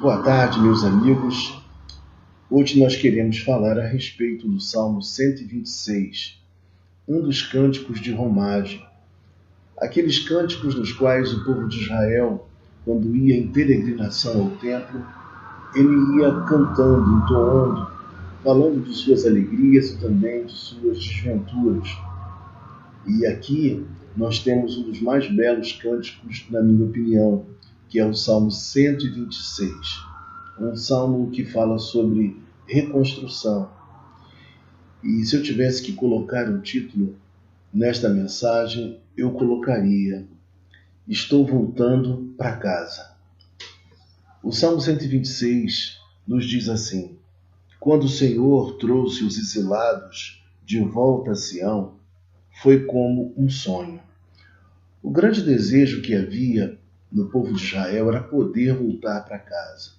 Boa tarde, meus amigos. Hoje nós queremos falar a respeito do Salmo 126, um dos cânticos de romagem. Aqueles cânticos nos quais o povo de Israel, quando ia em peregrinação ao templo, ele ia cantando, entoando, falando de suas alegrias e também de suas desventuras. E aqui nós temos um dos mais belos cânticos, na minha opinião, que é o Salmo 126. Um salmo que fala sobre reconstrução. E se eu tivesse que colocar um título nesta mensagem, eu colocaria: Estou voltando para casa. O Salmo 126 nos diz assim: Quando o Senhor trouxe os exilados de volta a Sião, foi como um sonho. O grande desejo que havia no povo de Israel era poder voltar para casa.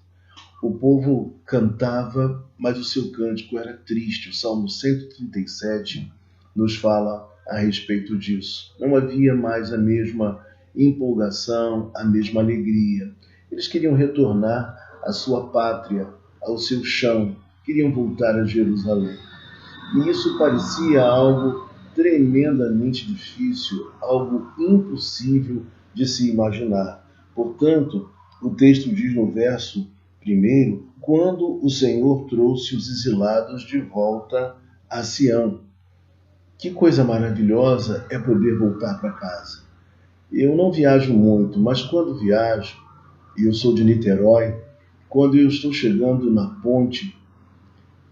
O povo cantava, mas o seu cântico era triste. O Salmo 137 nos fala a respeito disso. Não havia mais a mesma empolgação, a mesma alegria. Eles queriam retornar à sua pátria, ao seu chão, queriam voltar a Jerusalém. E isso parecia algo tremendamente difícil, algo impossível de se imaginar. Portanto, o texto diz no verso 1, quando o Senhor trouxe os exilados de volta a Sião. Que coisa maravilhosa é poder voltar para casa. Eu não viajo muito, mas quando viajo, e eu sou de Niterói, quando eu estou chegando na ponte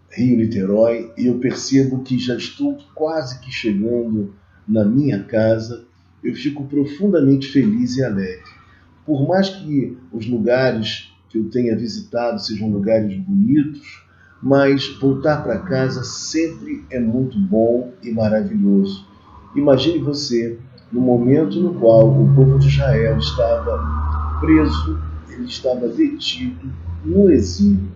Rio-Niterói, e eu percebo que já estou quase que chegando na minha casa, eu fico profundamente feliz e alegre. Por mais que os lugares que eu tenha visitado sejam lugares bonitos, mas voltar para casa sempre é muito bom e maravilhoso. Imagine você, no momento no qual o povo de Israel estava preso, ele estava detido no exílio.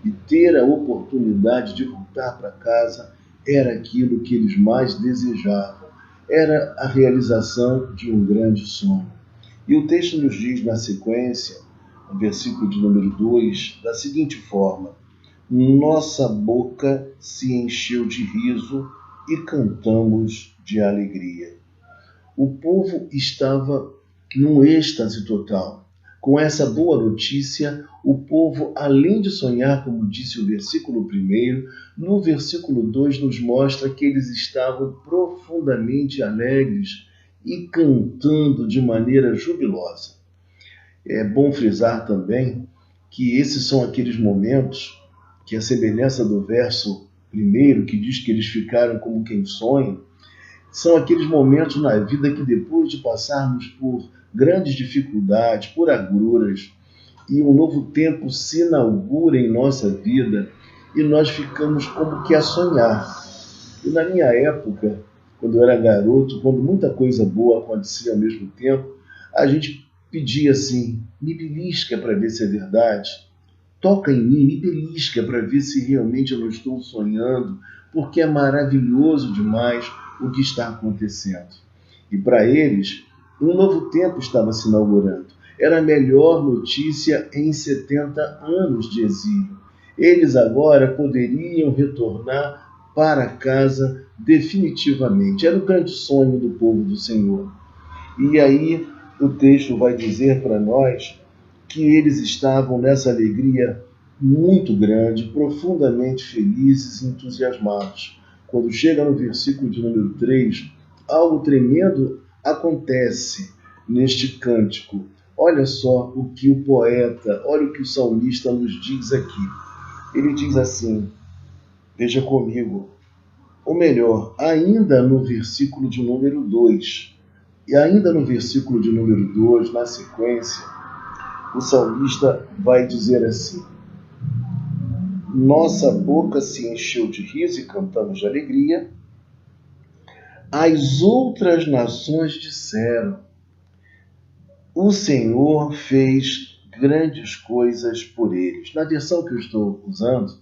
E ter a oportunidade de voltar para casa era aquilo que eles mais desejavam. Era a realização de um grande sonho. E o texto nos diz na sequência, no versículo de número 2, da seguinte forma: Nossa boca se encheu de riso e cantamos de alegria. O povo estava num êxtase total. Com essa boa notícia, o povo, além de sonhar, como disse o versículo 1, no versículo 2 nos mostra que eles estavam profundamente alegres e cantando de maneira jubilosa. É bom frisar também que esses são aqueles momentos que, a semelhança do verso 1, que diz que eles ficaram como quem sonha, são aqueles momentos na vida que, depois de passarmos por grandes dificuldades, por agruras, e um novo tempo se inaugura em nossa vida, e nós ficamos como que a sonhar. E na minha época, quando eu era garoto, quando muita coisa boa acontecia ao mesmo tempo, a gente pedia assim: me belisca para ver se é verdade, toca em mim, me belisca para ver se realmente eu não estou sonhando, porque é maravilhoso demais o que está acontecendo. E para eles, um novo tempo estava se inaugurando. Era a melhor notícia em 70 anos de exílio. Eles agora poderiam retornar para casa definitivamente. Era o grande sonho do povo do Senhor. E aí o texto vai dizer para nós que eles estavam nessa alegria muito grande, profundamente felizes e entusiasmados. Quando chega no versículo de número 3, algo tremendo acontece neste cântico. Olha só o que o poeta, olha o que o salmista nos diz aqui. Ele diz assim, veja comigo, ou melhor, ainda no versículo de número 2, e ainda no versículo de número 2, na sequência, o salmista vai dizer assim: Nossa boca se encheu de riso e cantamos de alegria. As outras nações disseram: O Senhor fez grandes coisas por eles. Na versão que eu estou usando,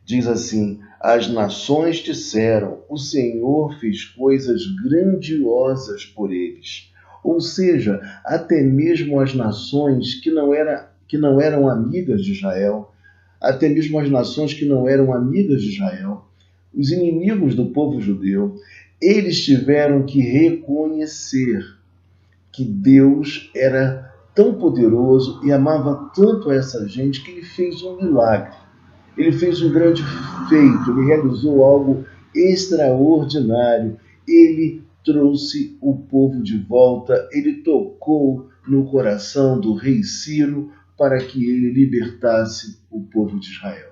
diz assim: As nações disseram: O Senhor fez coisas grandiosas por eles. Ou seja, até mesmo as nações que que não eram amigas de Israel, até mesmo as nações que não eram amigas de Israel, os inimigos do povo judeu, eles tiveram que reconhecer que Deus era tão poderoso e amava tanto a essa gente que ele fez um milagre. Ele fez um grande feito, ele realizou algo extraordinário. Ele trouxe o povo de volta, ele tocou no coração do rei Ciro para que ele libertasse o povo de Israel.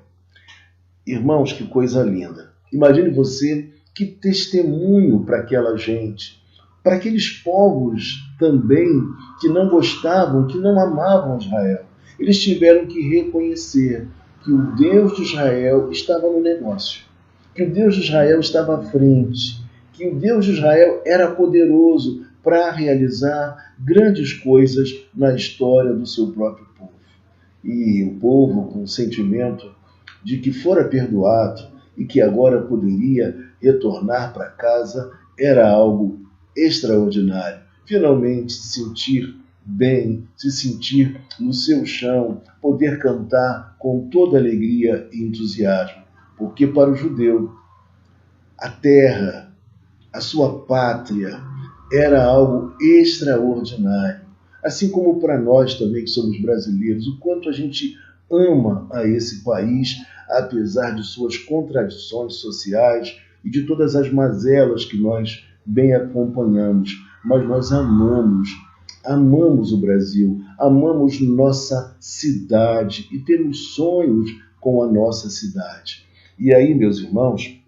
Irmãos, que coisa linda. Imagine você que testemunho para aquela gente, para aqueles povos também que não gostavam, que não amavam Israel. Eles tiveram que reconhecer que o Deus de Israel estava no negócio, que o Deus de Israel estava à frente, que o Deus de Israel era poderoso para realizar grandes coisas na história do seu próprio povo. E o povo, com o sentimento de que fora perdoado e que agora poderia retornar para casa, era algo extraordinário. Finalmente se sentir bem, se sentir no seu chão, poder cantar com toda alegria e entusiasmo. Porque para o judeu, a terra, a sua pátria, era algo extraordinário. Assim como para nós também, que somos brasileiros, o quanto a gente ama a esse país, apesar de suas contradições sociais e de todas as mazelas que nós bem acompanhamos. Mas nós amamos o Brasil, amamos nossa cidade e temos sonhos com a nossa cidade. E aí, meus irmãos,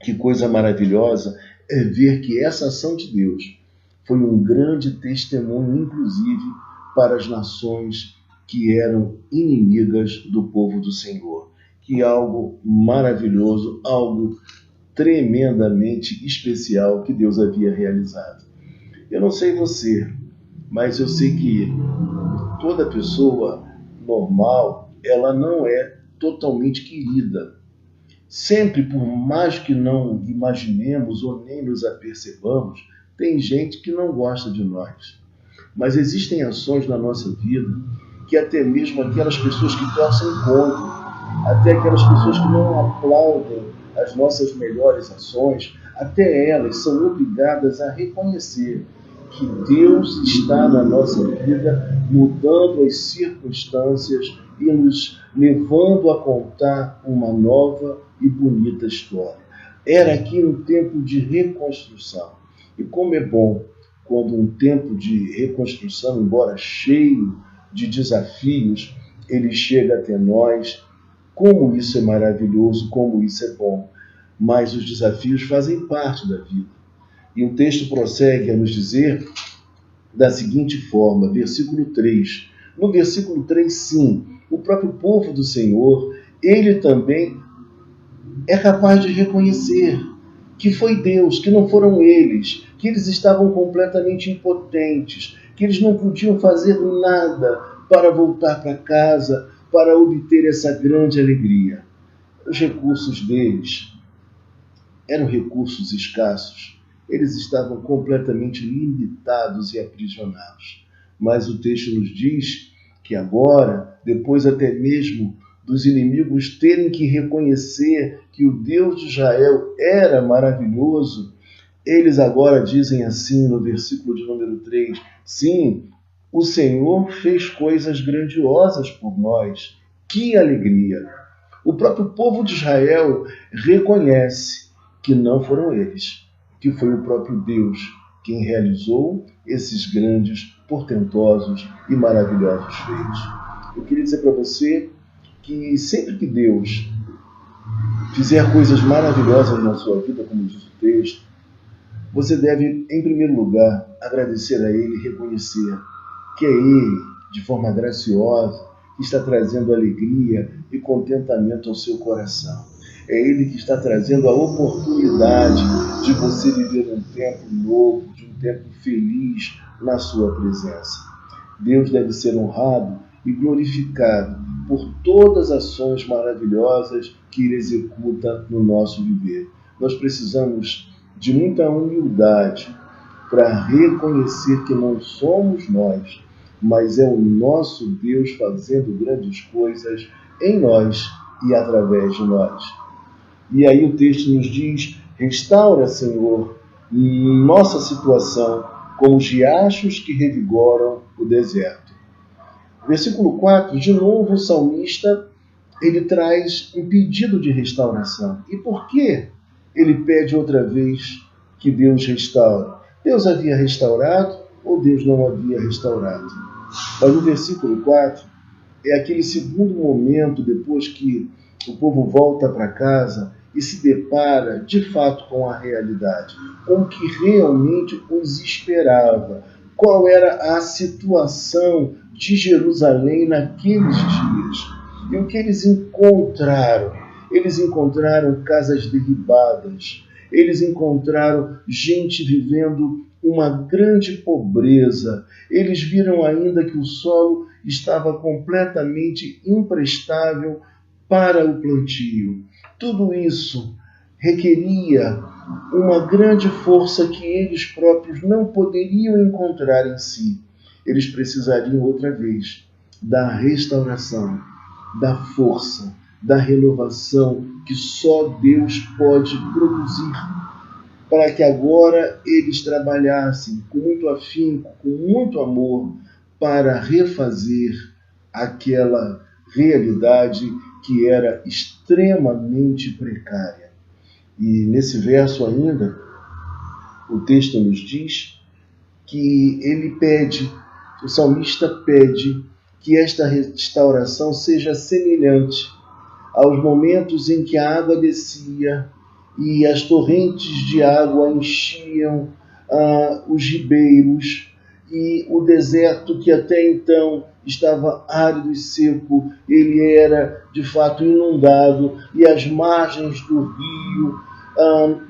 que coisa maravilhosa é ver que essa ação de Deus foi um grande testemunho, inclusive, para as nações que eram inimigas do povo do Senhor. Que algo maravilhoso, algo tremendamente especial que Deus havia realizado. Eu não sei você, mas eu sei que toda pessoa normal, ela não é totalmente querida. Sempre, por mais que não imaginemos ou nem nos apercebamos, tem gente que não gosta de nós. Mas existem ações na nossa vida que até mesmo aquelas pessoas que torcem contra, até aquelas pessoas que não aplaudem as nossas melhores ações, até elas são obrigadas a reconhecer que Deus está na nossa vida, mudando as circunstâncias e nos levando a contar uma nova e bonita história. Era aqui um tempo de reconstrução. E como é bom quando um tempo de reconstrução, embora cheio de desafios, ele chega até nós. Como isso é maravilhoso, como isso é bom. Mas os desafios fazem parte da vida. E o texto prossegue a nos dizer da seguinte forma, versículo 3. No versículo 3, sim, o próprio povo do Senhor, ele também é capaz de reconhecer que foi Deus, que não foram eles, que eles estavam completamente impotentes, que eles não podiam fazer nada para voltar para casa, para obter essa grande alegria. Os recursos deles eram recursos escassos. Eles estavam completamente limitados e aprisionados. Mas o texto nos diz que agora, depois até mesmo dos inimigos terem que reconhecer que o Deus de Israel era maravilhoso, eles agora dizem assim no versículo de número 3, sim, o Senhor fez coisas grandiosas por nós. Que alegria! O próprio povo de Israel reconhece que não foram eles, que foi o próprio Deus quem realizou esses grandes, portentosos e maravilhosos feitos. Eu queria dizer para você que sempre que Deus fizer coisas maravilhosas na sua vida, como diz o texto, você deve, em primeiro lugar, agradecer a Ele e reconhecer que é Ele, de forma graciosa, que está trazendo alegria e contentamento ao seu coração. É Ele que está trazendo a oportunidade de você viver um tempo novo, de um tempo feliz na sua presença. Deus deve ser honrado e glorificado por todas as ações maravilhosas que Ele executa no nosso viver. Nós precisamos de muita humildade para reconhecer que não somos nós, mas é o nosso Deus fazendo grandes coisas em nós e através de nós. E aí o texto nos diz: restaura, Senhor, nossa situação como os riachos que revigoram o deserto. Versículo 4, de novo o salmista, ele traz um pedido de restauração. E por que ele pede outra vez que Deus restaure? Deus havia restaurado ou Deus não havia restaurado? Mas no versículo 4, é aquele segundo momento depois que o povo volta para casa e se depara de fato com a realidade, com o que realmente os esperava. Qual era a situação de Jerusalém naqueles dias? E o que eles encontraram? Eles encontraram casas derribadas, eles encontraram gente vivendo uma grande pobreza, eles viram ainda que o solo estava completamente imprestável para o plantio. Tudo isso requeria uma grande força que eles próprios não poderiam encontrar em si. Eles precisariam outra vez da restauração, da força, da renovação que só Deus pode produzir, para que agora eles trabalhassem com muito afinco, com muito amor, para refazer aquela realidade que era extremamente precária. E nesse verso ainda, o texto nos diz que o salmista pede que esta restauração seja semelhante aos momentos em que a água descia e as torrentes de água enchiam os ribeiros, e o deserto que até então estava árido e seco, ele era de fato inundado, e as margens do rio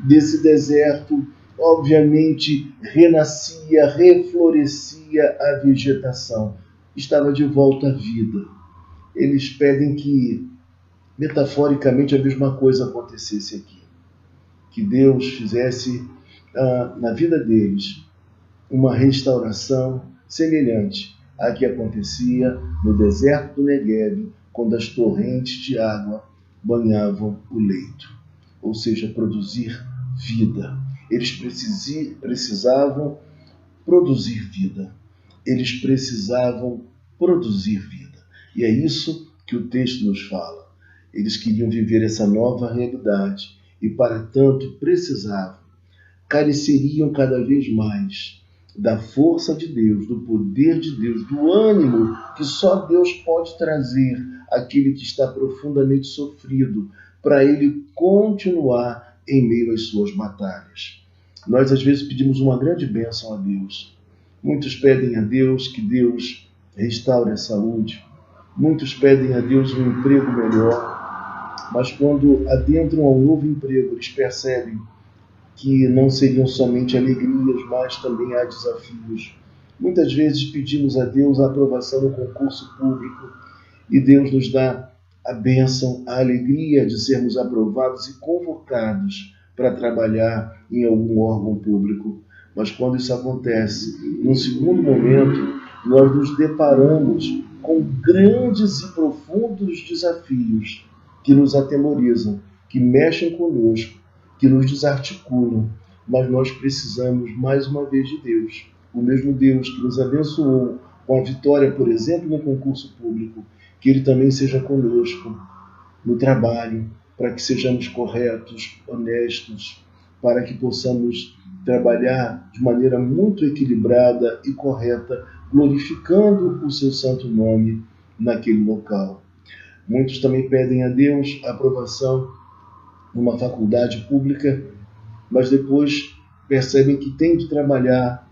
desse deserto obviamente renascia, reflorescia a vegetação, estava de volta à vida. Eles pedem que metaforicamente a mesma coisa acontecesse aqui, que Deus fizesse na vida deles uma restauração semelhante à que acontecia no deserto do Negueb, quando as torrentes de água banhavam o leito, ou seja, produzir vida. Eles precisavam produzir vida. Eles precisavam produzir vida. E é isso que o texto nos fala. Eles queriam viver essa nova realidade e, para tanto, careceriam cada vez mais da força de Deus, do poder de Deus, do ânimo que só Deus pode trazer àquele que está profundamente sofrido, para ele continuar em meio às suas batalhas. Nós, às vezes, pedimos uma grande bênção a Deus. Muitos pedem a Deus que Deus restaure a saúde. Muitos pedem a Deus um emprego melhor. Mas quando adentram ao novo emprego, eles percebem que não seriam somente alegrias, mas também há desafios. Muitas vezes pedimos a Deus a aprovação no concurso público e Deus nos dá a bênção, a alegria de sermos aprovados e convocados para trabalhar em algum órgão público. Mas quando isso acontece, num segundo momento, nós nos deparamos com grandes e profundos desafios que nos atemorizam, que mexem conosco, que nos desarticulam, mas nós precisamos mais uma vez de Deus. O mesmo Deus que nos abençoou com a vitória, por exemplo, no concurso público, que Ele também seja conosco no trabalho, para que sejamos corretos, honestos, para que possamos trabalhar de maneira muito equilibrada e correta, glorificando o seu santo nome naquele local. Muitos também pedem a Deus a aprovação numa faculdade pública, mas depois percebem que têm de trabalhar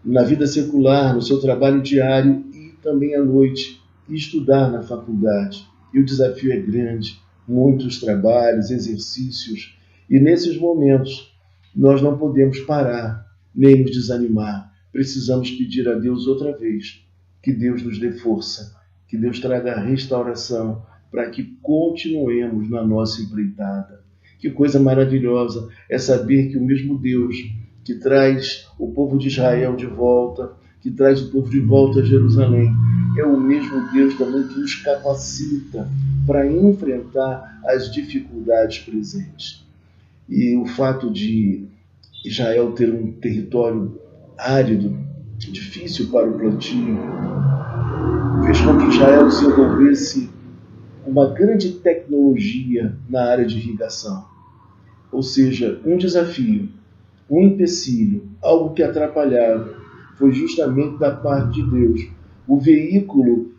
na vida secular, no seu trabalho diário e também à noite, e estudar na faculdade. E o desafio é grande, muitos trabalhos, exercícios, e nesses momentos nós não podemos parar, nem nos desanimar. Precisamos pedir a Deus outra vez, que Deus nos dê força, que Deus traga a restauração, para que continuemos na nossa empreitada. Que coisa maravilhosa é saber que o mesmo Deus que traz o povo de Israel de volta, que traz o povo de volta a Jerusalém. É o mesmo Deus também que nos capacita para enfrentar as dificuldades presentes. E o fato de Israel ter um território árido, difícil para o plantio, fez com que Israel desenvolvesse uma grande tecnologia na área de irrigação. Ou seja, um desafio, um empecilho, algo que atrapalhava, foi justamente da parte de Deus. O veículo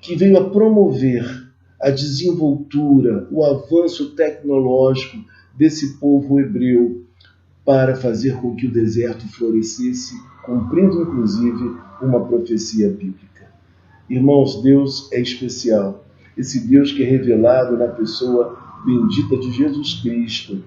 que veio a promover a desenvoltura, o avanço tecnológico desse povo hebreu para fazer com que o deserto florescesse, cumprindo inclusive uma profecia bíblica. Irmãos, Deus é especial. Esse Deus que é revelado na pessoa bendita de Jesus Cristo,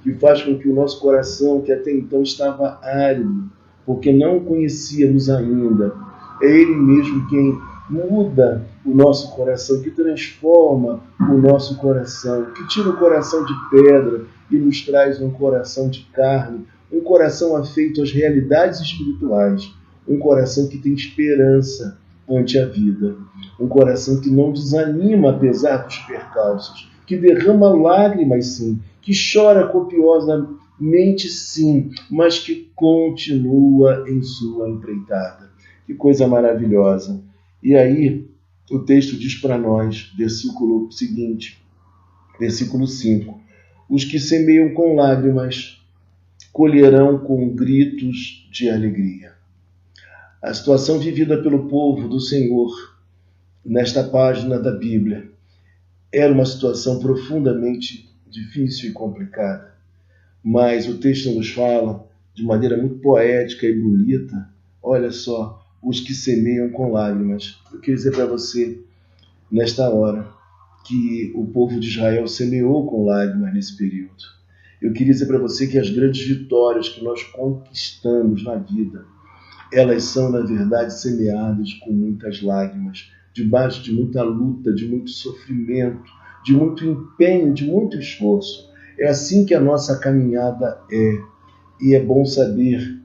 que faz com que o nosso coração, que até então estava árido, porque não o conhecíamos ainda, é Ele mesmo quem muda o nosso coração, que transforma o nosso coração, que tira o coração de pedra e nos traz um coração de carne, um coração afeito às realidades espirituais, um coração que tem esperança ante a vida, um coração que não desanima apesar dos percalços, que derrama lágrimas sim, que chora copiosamente sim, mas que continua em sua empreitada. Que coisa maravilhosa! E aí o texto diz para nós, versículo seguinte, versículo 5, os que semeiam com lágrimas colherão com gritos de alegria. A situação vivida pelo povo do Senhor nesta página da Bíblia era uma situação profundamente difícil e complicada, mas o texto nos fala de maneira muito poética e bonita, olha só, os que semeiam com lágrimas. Eu queria dizer para você, nesta hora, que o povo de Israel semeou com lágrimas nesse período. Eu queria dizer para você que as grandes vitórias que nós conquistamos na vida, elas são, na verdade, semeadas com muitas lágrimas, debaixo de muita luta, de muito sofrimento, de muito empenho, de muito esforço. É assim que a nossa caminhada é. E é bom saber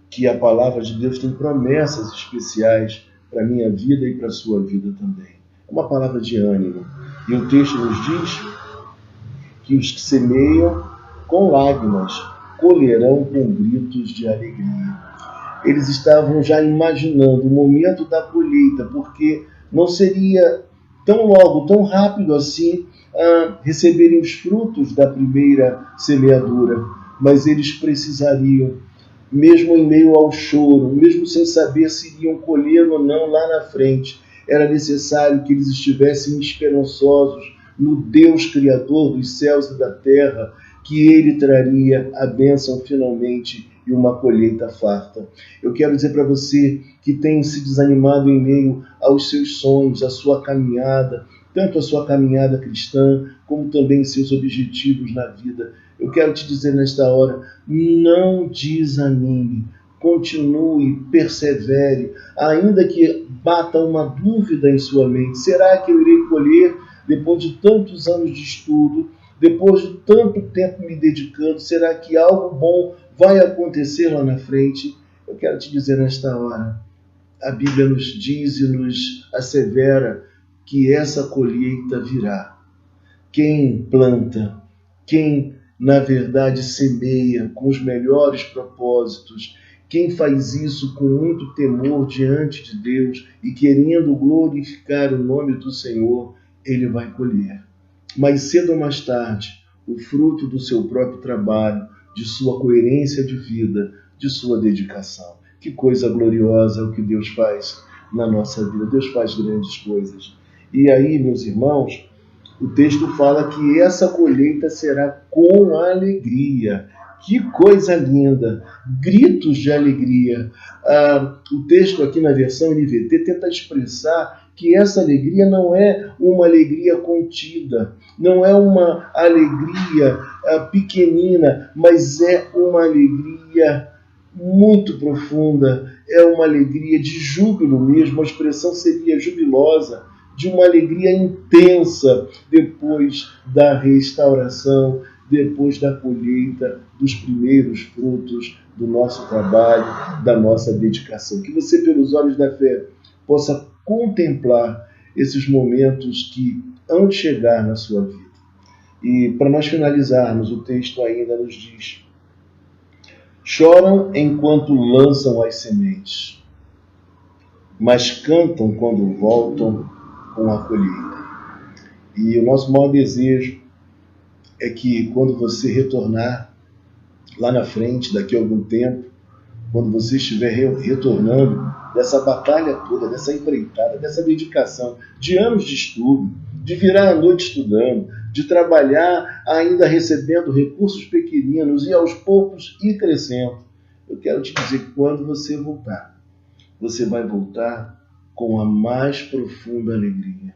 que a palavra de Deus tem promessas especiais para a minha vida e para a sua vida também. É uma palavra de ânimo. E o texto nos diz que os que semeiam com lágrimas colherão com gritos de alegria. Eles estavam já imaginando o momento da colheita, porque não seria tão logo, tão rápido assim, receberem os frutos da primeira semeadura, mas eles precisariam, mesmo em meio ao choro, mesmo sem saber se iriam colher ou não lá na frente, era necessário que eles estivessem esperançosos no Deus Criador dos céus e da terra, que Ele traria a bênção finalmente e uma colheita farta. Eu quero dizer para você que tem se desanimado em meio aos seus sonhos, à sua caminhada, tanto a sua caminhada cristã, como também seus objetivos na vida. Eu quero te dizer nesta hora, não desanime, continue, persevere, ainda que bata uma dúvida em sua mente. Será que eu irei colher depois de tantos anos de estudo, depois de tanto tempo me dedicando? Será que algo bom vai acontecer lá na frente? Eu quero te dizer nesta hora, a Bíblia nos diz e nos assevera que essa colheita virá. Quem planta, quem na verdade semeia com os melhores propósitos, quem faz isso com muito temor diante de Deus e querendo glorificar o nome do Senhor, ele vai colher. Mais cedo ou mais tarde, o fruto do seu próprio trabalho, de sua coerência de vida, de sua dedicação. Que coisa gloriosa é o que Deus faz na nossa vida. Deus faz grandes coisas. E aí, meus irmãos, o texto fala que essa colheita será com alegria. Que coisa linda! Gritos de alegria. O texto aqui na versão NVT tenta expressar que essa alegria não é uma alegria contida, não é uma alegria pequenina, mas é uma alegria muito profunda, é uma alegria de júbilo mesmo, a expressão seria jubilosa, de uma alegria intensa depois da restauração, depois da colheita dos primeiros frutos do nosso trabalho, da nossa dedicação. Que você, pelos olhos da fé, possa contemplar esses momentos que hão de chegar na sua vida. E para nós finalizarmos, o texto ainda nos diz: choram enquanto lançam as sementes, mas cantam quando voltam com a colheita. E o nosso maior desejo é que quando você retornar lá na frente, daqui a algum tempo, quando você estiver retornando dessa batalha toda, dessa empreitada, dessa dedicação, de anos de estudo, de virar a noite estudando, de trabalhar ainda recebendo recursos pequeninos e aos poucos ir crescendo, eu quero te dizer que quando você voltar, você vai voltar com a mais profunda alegria.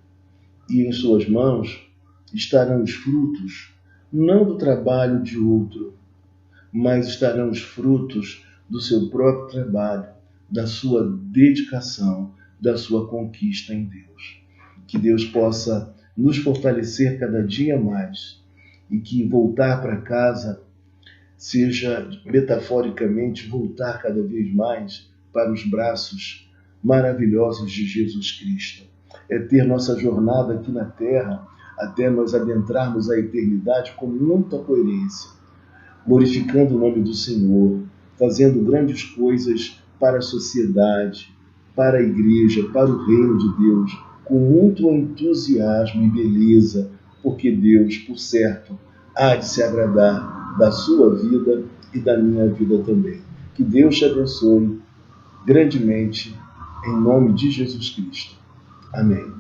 E em suas mãos estarão os frutos, não do trabalho de outro, mas estarão os frutos do seu próprio trabalho, da sua dedicação, da sua conquista em Deus. Que Deus possa nos fortalecer cada dia mais e que voltar para casa seja, metaforicamente, voltar cada vez mais para os braços maravilhosos de Jesus Cristo. É ter nossa jornada aqui na Terra até nós adentrarmos a eternidade com muita coerência, glorificando o nome do Senhor, fazendo grandes coisas para a sociedade, para a igreja, para o reino de Deus, com muito entusiasmo e beleza, porque Deus, por certo, há de se agradar da sua vida e da minha vida também. Que Deus te abençoe grandemente, em nome de Jesus Cristo. Amém.